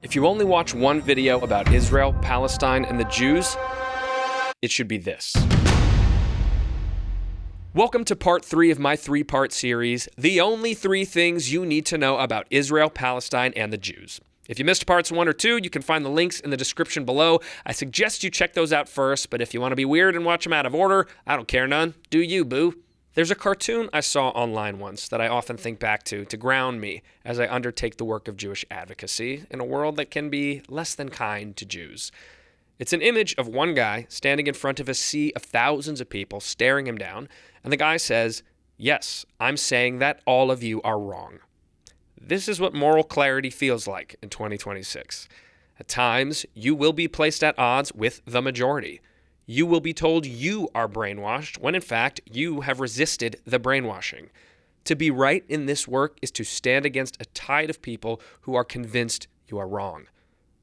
If you only watch one video about Israel, Palestine, and the Jews, it should be this. Welcome to part 3 of my 3-part series, The Only 3 Things You Need to Know About Israel, Palestine, and the Jews. If you missed parts 1 or 2, you can find the links in the description below. I suggest you check those out first, but if you want to be weird and watch them out of order, I don't care none. Do you, boo? There's a cartoon I saw online once that I often think back to ground me as I undertake the work of Jewish advocacy in a world that can be less than kind to Jews. It's an image of one guy standing in front of a sea of thousands of people staring him down, and the guy says, "Yes, I'm saying that all of you are wrong." This is what moral clarity feels like in 2026. At times, you will be placed at odds with the majority. You will be told you are brainwashed when in fact you have resisted the brainwashing. To be right in this work is to stand against a tide of people who are convinced you are wrong.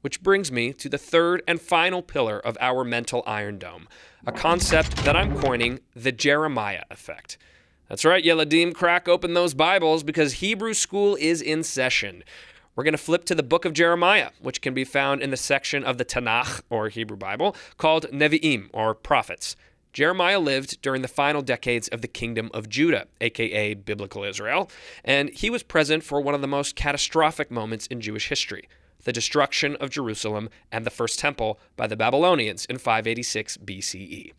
Which brings me to the third and final pillar of our mental Iron Dome, a concept that I'm coining the Jeremiah effect. That's right, Yeladim, crack open those Bibles because Hebrew school is in session. We're going to flip to the book of Jeremiah, which can be found in the section of the Tanakh, or Hebrew Bible, called Nevi'im, or prophets. Jeremiah lived during the final decades of the kingdom of Judah, aka biblical Israel, and he was present for one of the most catastrophic moments in Jewish history, the destruction of Jerusalem and the first temple by the Babylonians in 586 BCE.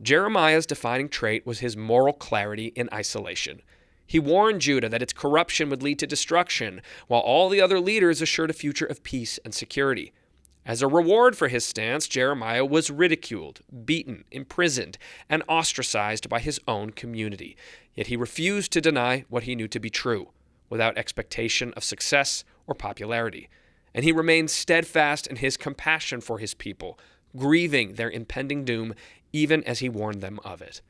Jeremiah's defining trait was his moral clarity in isolation. He warned Judah that its corruption would lead to destruction, while all the other leaders assured a future of peace and security. As a reward for his stance, Jeremiah was ridiculed, beaten, imprisoned, and ostracized by his own community. Yet he refused to deny what he knew to be true, without expectation of success or popularity. And he remained steadfast in his compassion for his people, grieving their impending doom even as he warned them of it.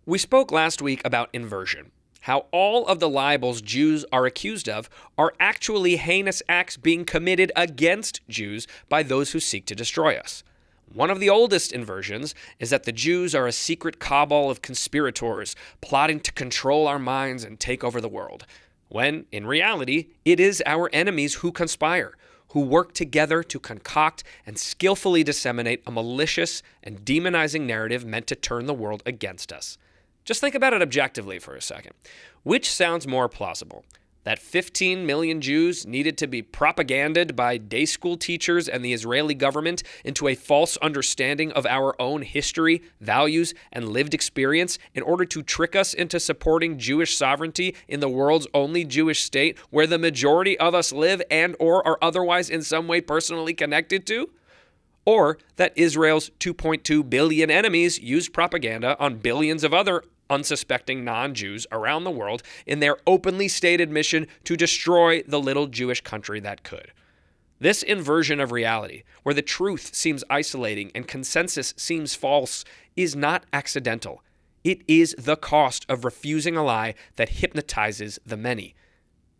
We spoke last week about inversion, how all of the libels Jews are accused of are actually heinous acts being committed against Jews by those who seek to destroy us. One of the oldest inversions is that the Jews are a secret cabal of conspirators plotting to control our minds and take over the world, when, in reality, it is our enemies who conspire, who work together to concoct and skillfully disseminate a malicious and demonizing narrative meant to turn the world against us. Just think about it objectively for a second. Which sounds more plausible? That 15 million Jews needed to be propagandized by day school teachers and the Israeli government into a false understanding of our own history, values, and lived experience in order to trick us into supporting Jewish sovereignty in the world's only Jewish state where the majority of us live and or are otherwise in some way personally connected to? Or that Israel's 2.2 billion enemies used propaganda on billions of other unsuspecting non-Jews around the world in their openly stated mission to destroy the little Jewish country that could. This inversion of reality, where the truth seems isolating and consensus seems false, is not accidental. It is the cost of refusing a lie that hypnotizes the many.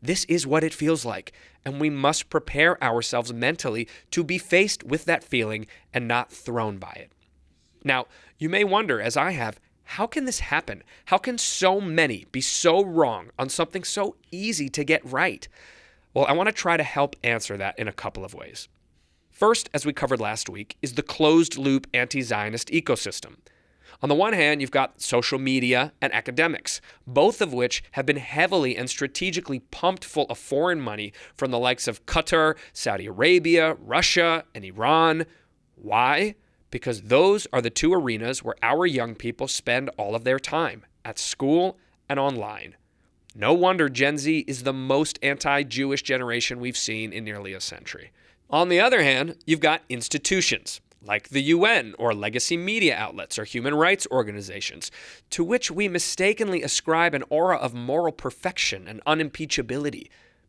This is what it feels like, and we must prepare ourselves mentally to be faced with that feeling and not thrown by it. Now, you may wonder, as I have, how can this happen? How can so many be so wrong on something so easy to get right? Well, I want to try to help answer that in a couple of ways. First, as we covered last week, is the closed-loop anti-Zionist ecosystem. On the one hand, you've got social media and academics, both of which have been heavily and strategically pumped full of foreign money from the likes of Qatar, Saudi Arabia, Russia, and Iran. Why? Because those are the two arenas where our young people spend all of their time, at school and online. No wonder Gen Z is the most anti-Jewish generation we've seen in nearly a century. On the other hand, you've got institutions, like the UN or legacy media outlets or human rights organizations, to which we mistakenly ascribe an aura of moral perfection and unimpeachability.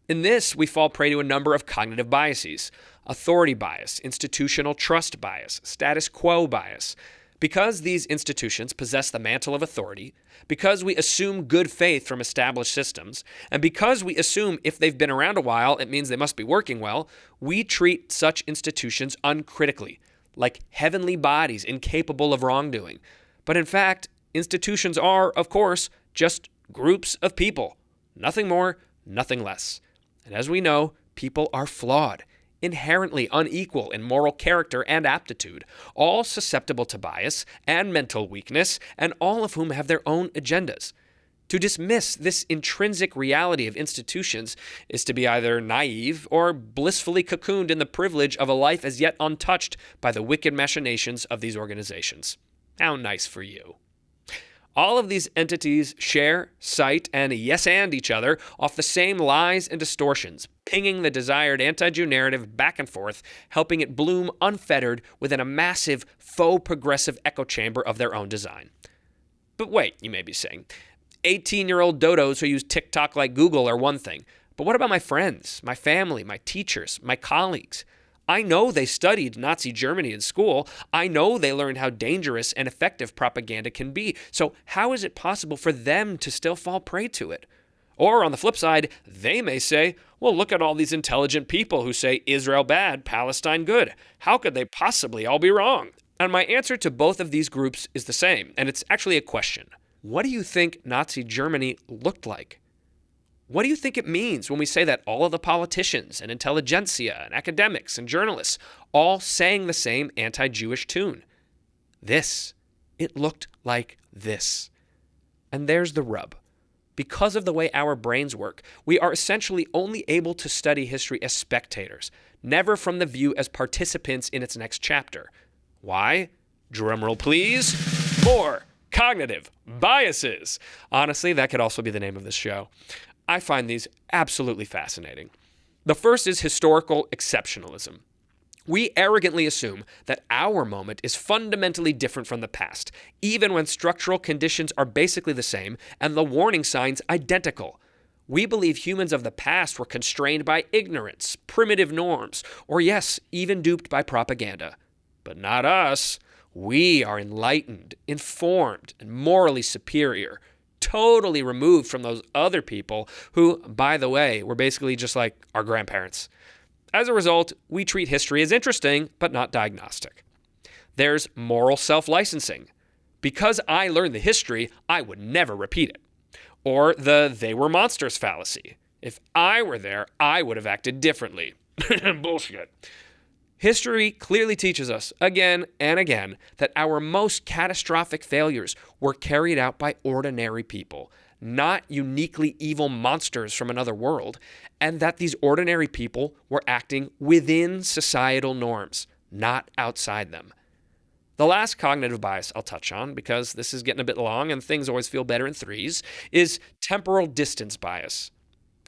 In this, we fall prey to a number of cognitive biases: authority bias, institutional trust bias, status quo bias. Because these institutions possess the mantle of authority, because we assume good faith from established systems, and because we assume if they've been around a while, it means they must be working well, we treat such institutions uncritically, like heavenly bodies incapable of wrongdoing. But in fact, institutions are, of course, just groups of people. Nothing more, nothing less. And as we know, people are flawed, inherently unequal in moral character and aptitude, all susceptible to bias and mental weakness, and all of whom have their own agendas. To dismiss this intrinsic reality of institutions is to be either naive or blissfully cocooned in the privilege of a life as yet untouched by the wicked machinations of these organizations. How nice for you. All of these entities share, cite, and yes-and each other off the same lies and distortions, pinging the desired anti-Jew narrative back and forth, helping it bloom unfettered within a massive, faux progressive echo chamber of their own design. But wait, you may be saying, 18-year-old dodos who use TikTok like Google are one thing, but what about my friends, my family, my teachers, my colleagues? I know they studied Nazi Germany in school. I know they learned how dangerous and effective propaganda can be. So how is it possible for them to still fall prey to it? Or on the flip side, they may say, well, look at all these intelligent people who say Israel bad, Palestine good. How could they possibly all be wrong? And my answer to both of these groups is the same, and it's actually a question. What do you think Nazi Germany looked like? What do you think it means when we say that all of the politicians and intelligentsia and academics and journalists all sang the same anti-Jewish tune? This. It looked like this. And there's the rub. Because of the way our brains work, we are essentially only able to study history as spectators, never from the view as participants in its next chapter. Why? Drumroll please. More cognitive biases. Honestly, that could also be the name of this show. I find these absolutely fascinating. The first is historical exceptionalism. We arrogantly assume that our moment is fundamentally different from the past, even when structural conditions are basically the same and the warning signs identical. We believe humans of the past were constrained by ignorance, primitive norms, or yes, even duped by propaganda. But not us. We are enlightened, informed, and morally superior, totally removed from those other people who, by the way, were basically just like our grandparents. As a result, we treat history as interesting, but not diagnostic. There's moral self-licensing. Because I learned the history, I would never repeat it. Or the they were monsters fallacy. If I were there, I would have acted differently. Bullshit. History clearly teaches us, again and again, that our most catastrophic failures were carried out by ordinary people, not uniquely evil monsters from another world, and that these ordinary people were acting within societal norms, not outside them. The last cognitive bias I'll touch on, because this is getting a bit long and things always feel better in threes, is temporal distance bias.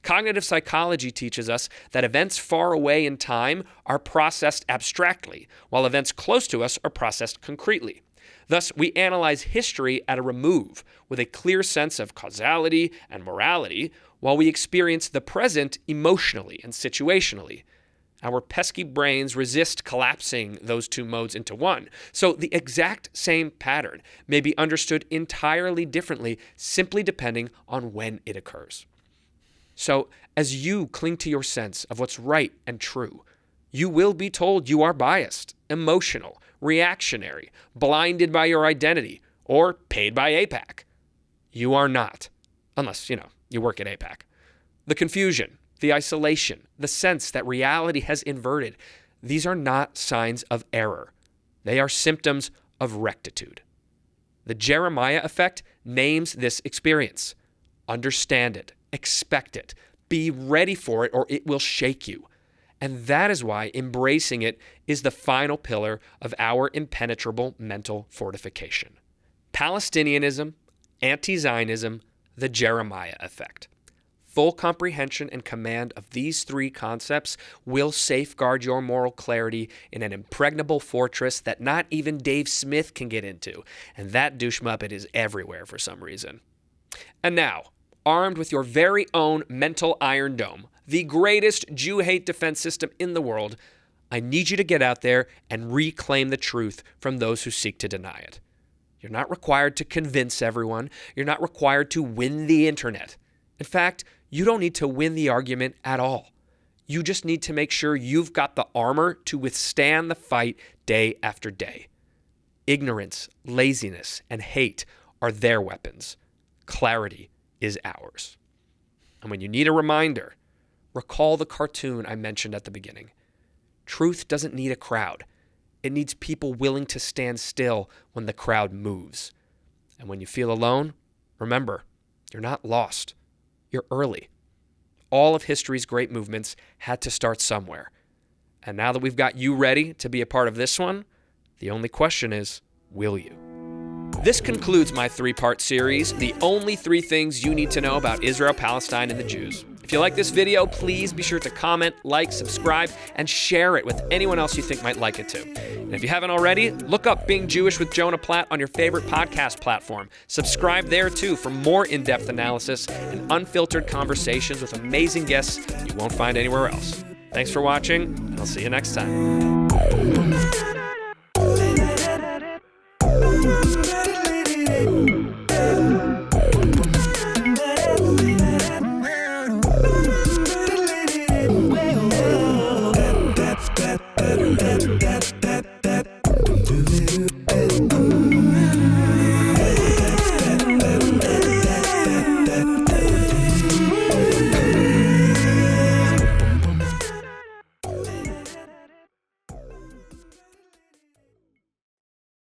Cognitive psychology teaches us that events far away in time are processed abstractly, while events close to us are processed concretely. Thus, we analyze history at a remove, with a clear sense of causality and morality, while we experience the present emotionally and situationally. Our pesky brains resist collapsing those two modes into one, so the exact same pattern may be understood entirely differently simply depending on when it occurs. So, as you cling to your sense of what's right and true, you will be told you are biased, emotional, reactionary, blinded by your identity, or paid by AIPAC. You are not, unless, you work at AIPAC. The confusion, the isolation, the sense that reality has inverted, these are not signs of error. They are symptoms of rectitude. The Jeremiah effect names this experience. Understand it. Expect it. Be ready for it, or it will shake you. And that is why embracing it is the final pillar of our impenetrable mental fortification. Palestinianism, anti-Zionism, the Jeremiah effect. Full comprehension and command of these three concepts will safeguard your moral clarity in an impregnable fortress that not even Dave Smith can get into, and that douche muppet is everywhere for some reason. And now, armed with your very own mental Iron Dome, the greatest Jew-hate defense system in the world, I need you to get out there and reclaim the truth from those who seek to deny it. You're not required to convince everyone. You're not required to win the internet. In fact, you don't need to win the argument at all. You just need to make sure you've got the armor to withstand the fight day after day. Ignorance, laziness, and hate are their weapons. Clarity is ours. And when you need a reminder, recall the cartoon I mentioned at the beginning. Truth doesn't need a crowd. It needs people willing to stand still when the crowd moves. And when you feel alone, remember, you're not lost. You're early. All of history's great movements had to start somewhere. And now that we've got you ready to be a part of this one, the only question is, will you? This concludes my 3-part series, The Only 3 Things You Need to Know About Israel, Palestine, and the Jews. If you like this video, please be sure to comment, like, subscribe, and share it with anyone else you think might like it too. And if you haven't already, look up Being Jewish with Jonah Platt on your favorite podcast platform. Subscribe there too for more in-depth analysis and unfiltered conversations with amazing guests you won't find anywhere else. Thanks for watching, and I'll see you next time. Better.